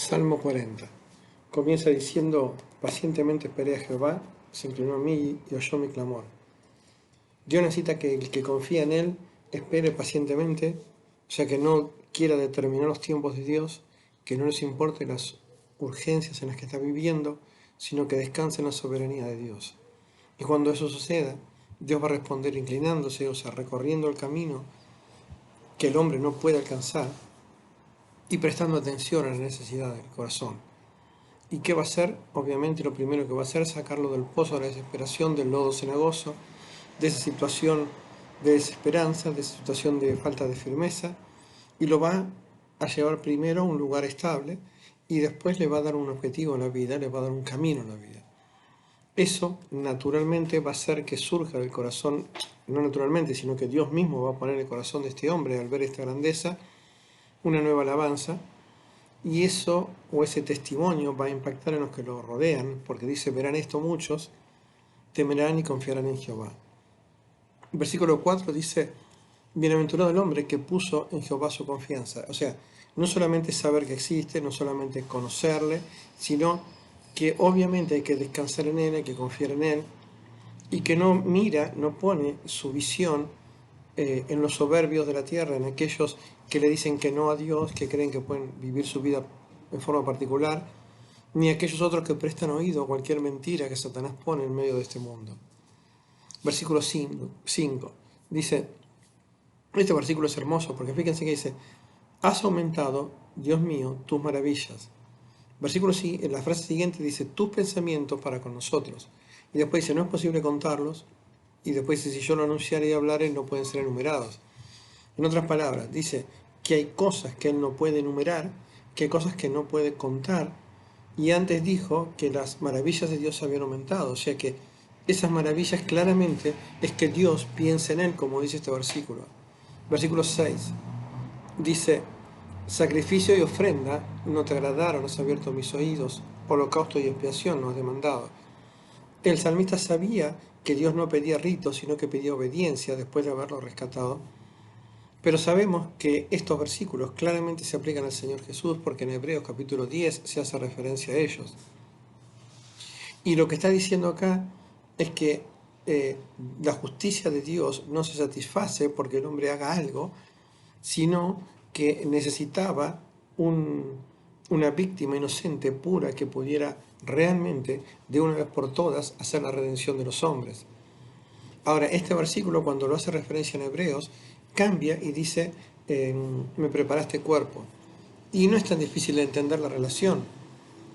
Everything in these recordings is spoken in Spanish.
Salmo 40. Comienza diciendo: pacientemente esperé a Jehová, se inclinó a mí y oyó mi clamor. Dios necesita que el que confía en Él espere pacientemente, o sea, que no quiera determinar los tiempos de Dios, que no les importe las urgencias en las que está viviendo, sino que descanse en la soberanía de Dios. Y cuando eso suceda, Dios va a responder inclinándose, o sea, recorriendo el camino que el hombre no puede alcanzar y prestando atención a la necesidad del corazón. ¿Y qué va a hacer? Obviamente lo primero que va a hacer es sacarlo del pozo de la desesperación, del lodo cenagoso, de esa situación de desesperanza, de esa situación de falta de firmeza, y lo va a llevar primero a un lugar estable y después le va a dar un objetivo en la vida, le va a dar un camino en la vida. Eso naturalmente va a hacer que surja del corazón, no naturalmente, sino que Dios mismo va a poner en el corazón de este hombre, al ver esta grandeza, una nueva alabanza. Y eso, o ese testimonio, va a impactar en los que lo rodean, porque dice: verán esto muchos, temerán y confiarán en Jehová. Versículo 4 dice: bienaventurado el hombre que puso en Jehová su confianza. O sea, no solamente saber que existe, no solamente conocerle, sino que obviamente hay que descansar en Él, hay que confiar en Él, y que no mira, no pone su visión en los soberbios de la tierra, en aquellos que le dicen que no a Dios, que creen que pueden vivir su vida en forma particular, ni aquellos otros que prestan oído a cualquier mentira que Satanás pone en medio de este mundo. Versículo 5 dice, este versículo es hermoso porque fíjense que dice: has aumentado, Dios mío, tus maravillas. Versículo en la frase siguiente dice: tus pensamientos para con nosotros. Y después dice: no es posible contarlos. Y después dice: si yo lo anunciare y hablare, no pueden ser enumerados. En otras palabras, dice que hay cosas que Él no puede enumerar, que hay cosas que no puede contar. Y antes dijo que las maravillas de Dios habían aumentado. O sea que esas maravillas claramente es que Dios piensa en Él, como dice este versículo. Versículo 6 dice: sacrificio y ofrenda no te agradaron, has abierto mis oídos, holocausto y expiación no has demandado. El salmista sabía que Dios no pedía ritos, sino que pedía obediencia después de haberlo rescatado. Pero sabemos que estos versículos claramente se aplican al Señor Jesús, porque en Hebreos capítulo 10 se hace referencia a ellos. Y lo que está diciendo acá es que la justicia de Dios no se satisface porque el hombre haga algo, sino que necesitaba una víctima inocente, pura, que pudiera realmente, de una vez por todas, hacer la redención de los hombres. Ahora, este versículo, cuando lo hace referencia en Hebreos, cambia y dice: me preparaste cuerpo. Y no es tan difícil de entender la relación,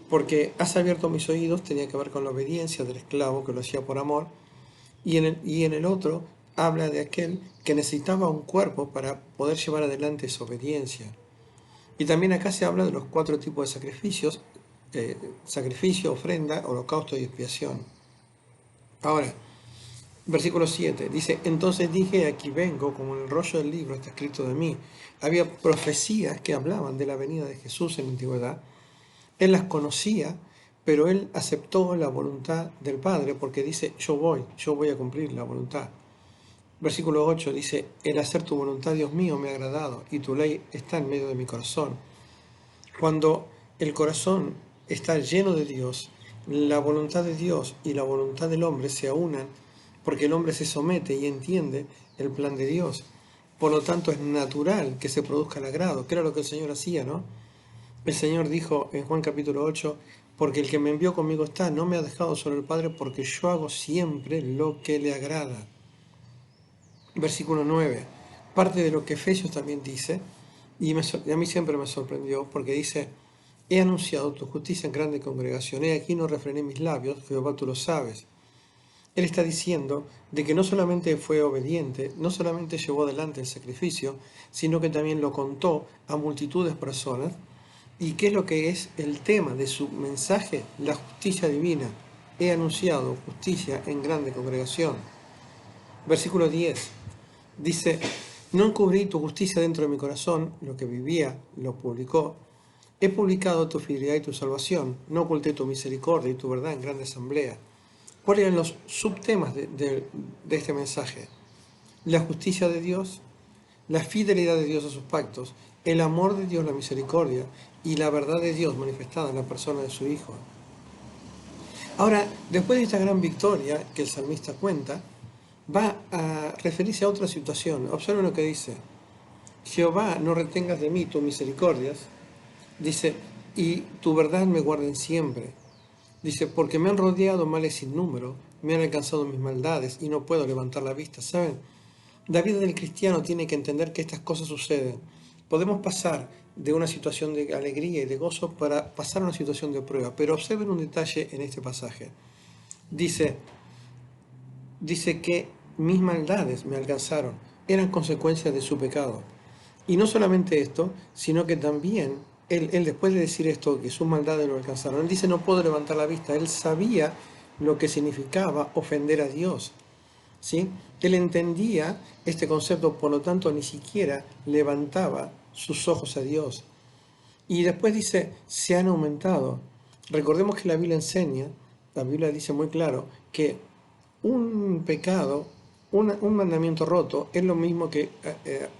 porque has abierto mis oídos tenía que ver con la obediencia del esclavo que lo hacía por amor, y en el otro habla de aquel que necesitaba un cuerpo para poder llevar adelante esa obediencia. Y también acá se habla de los 4 tipos de sacrificios: sacrificio, ofrenda, holocausto y expiación. Ahora, versículo 7 dice: entonces dije, aquí vengo, como en el rollo del libro está escrito de mí. Había profecías que hablaban de la venida de Jesús en la antigüedad. Él las conocía, pero él aceptó la voluntad del Padre, porque dice: yo voy a cumplir la voluntad. Versículo 8 dice: el hacer tu voluntad, Dios mío, me ha agradado, y tu ley está en medio de mi corazón. Cuando el corazón está lleno de Dios, la voluntad de Dios y la voluntad del hombre se aunan, porque el hombre se somete y entiende el plan de Dios. Por lo tanto, es natural que se produzca el agrado, que era lo que el Señor hacía, ¿no? El Señor dijo en Juan capítulo 8: porque el que me envió conmigo está, no me ha dejado solo el Padre, porque yo hago siempre lo que le agrada. Versículo 9, parte de lo que Efesios también dice, y a mí siempre me sorprendió, porque dice: he anunciado tu justicia en grande congregación, he aquí no refrené mis labios, Jehová tú lo sabes. Él está diciendo de que no solamente fue obediente, no solamente llevó adelante el sacrificio, sino que también lo contó a multitud de personas. ¿Y qué es lo que es el tema de su mensaje? La justicia divina. He anunciado justicia en grande congregación. Versículo 10 dice: no encubrí tu justicia dentro de mi corazón, lo que vivía lo publicó. He publicado tu fidelidad y tu salvación, no oculté tu misericordia y tu verdad en grande asamblea. ¿Cuáles eran los subtemas de este mensaje? La justicia de Dios, la fidelidad de Dios a sus pactos, el amor de Dios, la misericordia y la verdad de Dios manifestada en la persona de su Hijo. Ahora, después de esta gran victoria que el salmista cuenta, va a referirse a otra situación. Observen lo que dice: Jehová, no retengas de mí tus misericordias, dice, y tu verdad me guarden siempre. Dice, porque me han rodeado males sin número, me han alcanzado mis maldades y no puedo levantar la vista. ¿Saben? La vida del cristiano tiene que entender que estas cosas suceden. Podemos pasar de una situación de alegría y de gozo para pasar a una situación de prueba, pero observen un detalle en este pasaje. Dice que mis maldades me alcanzaron, eran consecuencia de su pecado. Y no solamente esto, sino que también él después de decir esto, que sus maldades lo alcanzaron, él dice, no puedo levantar la vista. Él sabía lo que significaba ofender a Dios, ¿sí? Él entendía este concepto, por lo tanto ni siquiera levantaba sus ojos a Dios. Y después dice, se han aumentado. Recordemos que la Biblia dice muy claro que un pecado, un mandamiento roto, es lo mismo que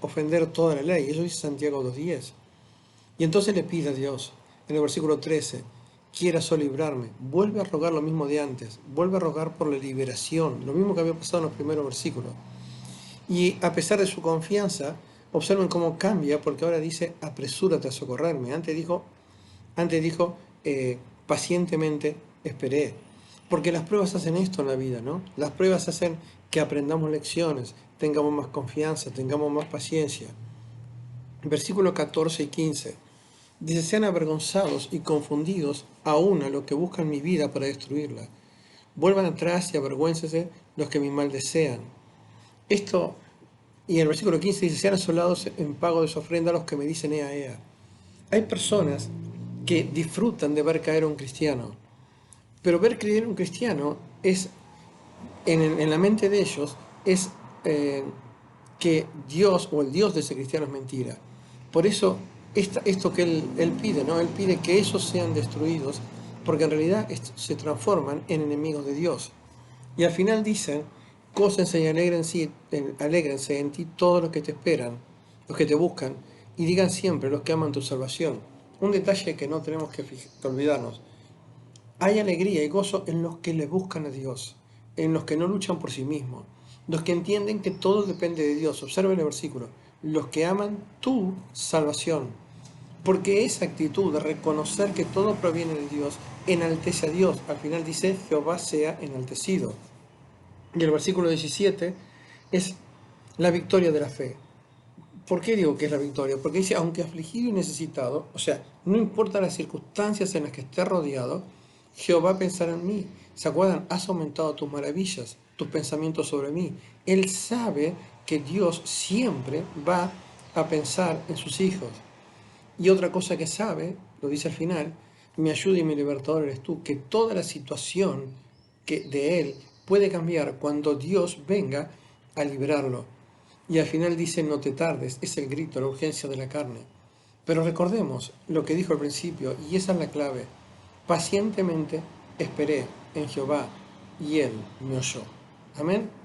ofender toda la ley. Eso dice Santiago 2:10. Y entonces le pide a Dios, en el versículo 13, quieras librarme. Vuelve a rogar lo mismo de antes, vuelve a rogar por la liberación, lo mismo que había pasado en los primeros versículos. Y a pesar de su confianza, observen cómo cambia, porque ahora dice, apresúrate a socorrerme. Antes dijo, pacientemente esperé. Porque las pruebas hacen esto en la vida, ¿no? Las pruebas hacen que aprendamos lecciones, tengamos más confianza, tengamos más paciencia. Versículos 14 y 15. Dice, sean avergonzados y confundidos aún a los que buscan mi vida para destruirla. Vuelvan atrás y avergüéncense los que mi mal desean. Esto, y en el versículo 15 dice, sean asolados en pago de su ofrenda a los que me dicen ea, ea. Hay personas que disfrutan de ver caer a un cristiano, pero ver caer a un cristiano es, en la mente de ellos, es que Dios o el Dios de ese cristiano es mentira. Por eso, esto que él pide, ¿no? Él pide que ellos sean destruidos, porque en realidad se transforman en enemigos de Dios. Y al final dicen, gócense y alégrense en ti todos los que te esperan, los que te buscan, y digan siempre los que aman tu salvación. Un detalle que no tenemos que olvidarnos. Hay alegría y gozo en los que le buscan a Dios, en los que no luchan por sí mismos, los que entienden que todo depende de Dios. Observen el versículo. Los que aman tu salvación. Porque esa actitud de reconocer que todo proviene de Dios enaltece a Dios. Al final dice, Jehová sea enaltecido. Y el versículo 17 es la victoria de la fe. ¿Por qué digo que es la victoria? Porque dice, aunque afligido y necesitado, o sea, no importa las circunstancias en las que esté rodeado, Jehová pensará en mí. ¿Se acuerdan? Has aumentado tus maravillas, tus pensamientos sobre mí. Él sabe que Dios siempre va a pensar en sus hijos. Y otra cosa que sabe, lo dice al final, mi ayuda y mi libertador eres tú, que toda la situación de él puede cambiar cuando Dios venga a liberarlo. Y al final dice, no te tardes, es el grito, la urgencia de la carne. Pero recordemos lo que dijo al principio, y esa es la clave. Pacientemente esperé en Jehová, y él me oyó. Amén.